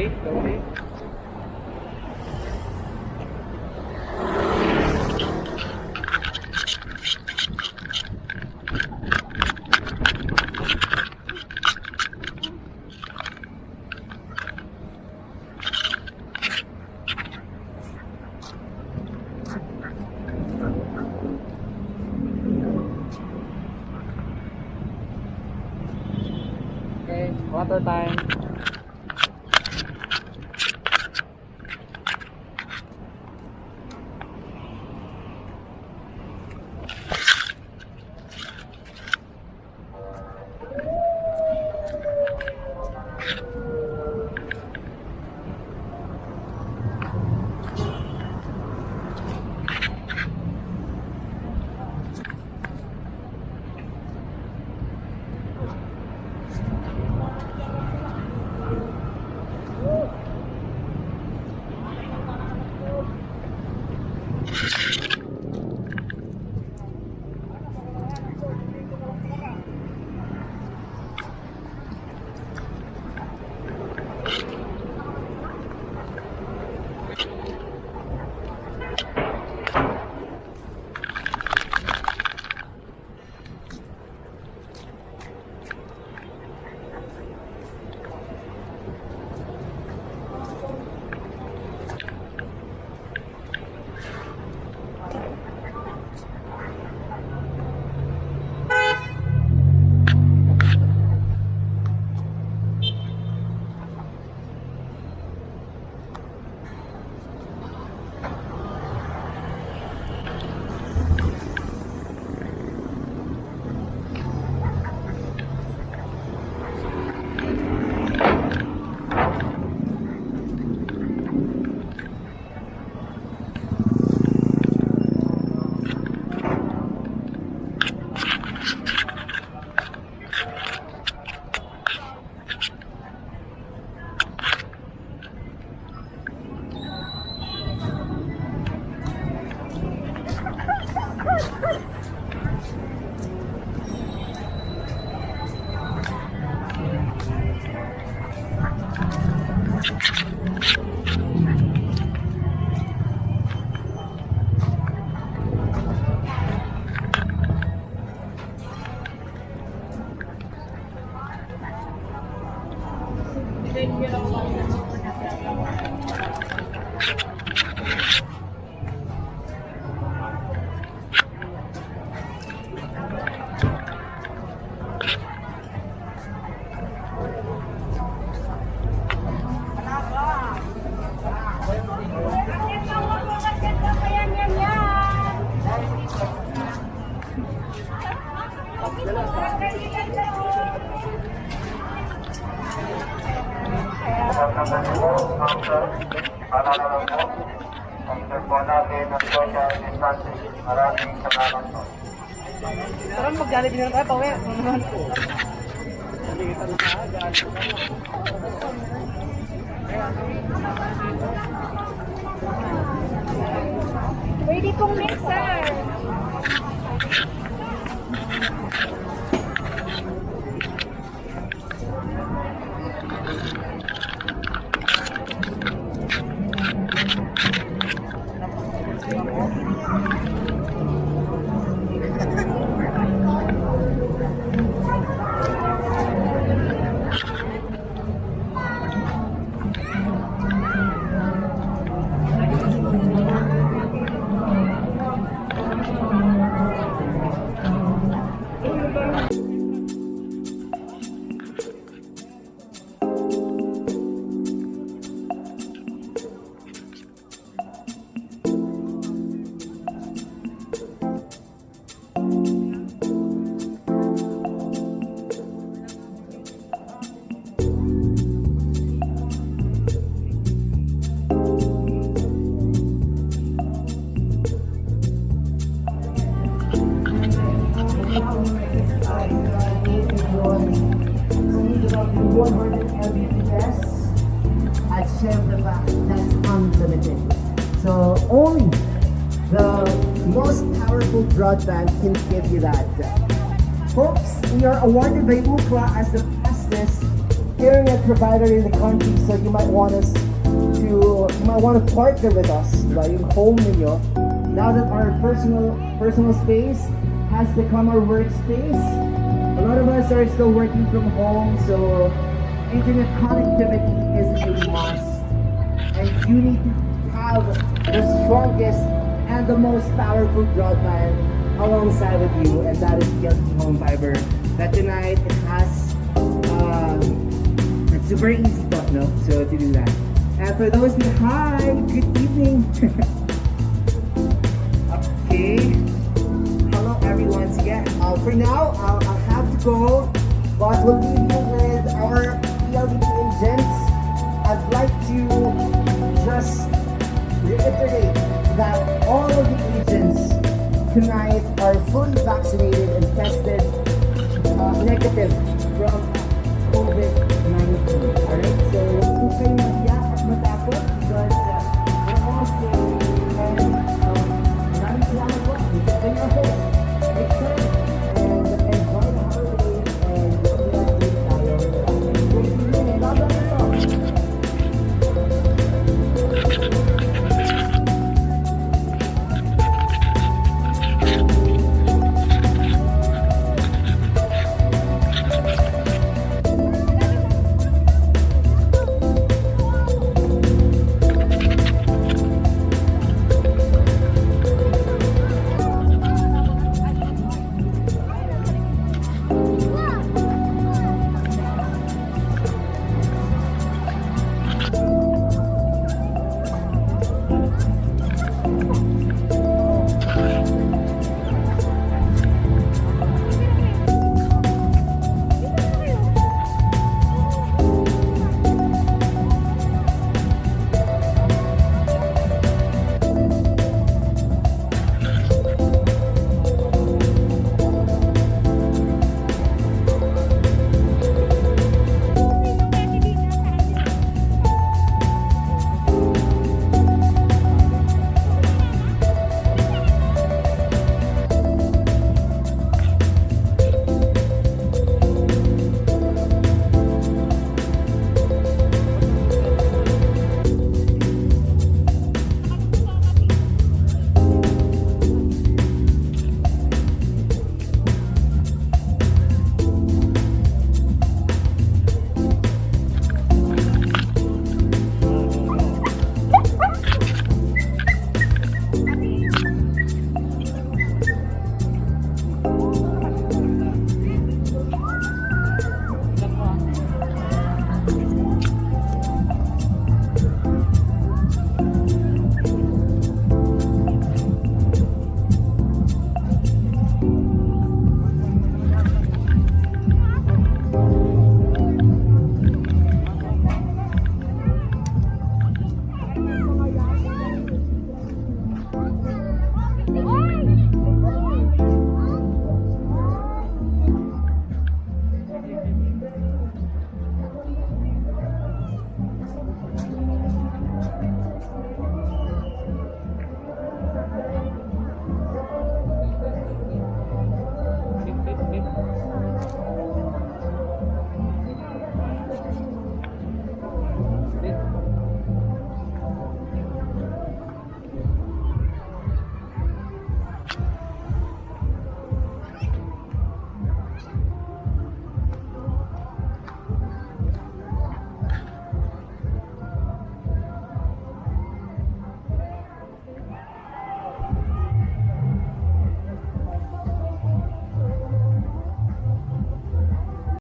Okay, okay. Okay, water time. Parang mag-Jollibee na lang tayo, pauwi. Naman po. Pwede pong mixer. At syempre pa, that's unlimited. So only the most powerful broadband can give you that. Folks, we are awarded by Ookla as the fastest internet provider in the country, so you might want to partner with us, diba? Yung home ninyo. Now that our personal space has become our workspace, a lot of us are still working from home, so internet connectivity is a must. And you need to have the strongest and the most powerful broadband alongside with you, and that is PLDT Home Fiber. That tonight it has it's super easy button, no? So to do that. And for those who hi, good evening. Okay. Hello everyone. So yeah, for now I'll have to go, but we'll leave you with our PLDT agents. I'd like to just reiterate that all of the agents tonight are fully vaccinated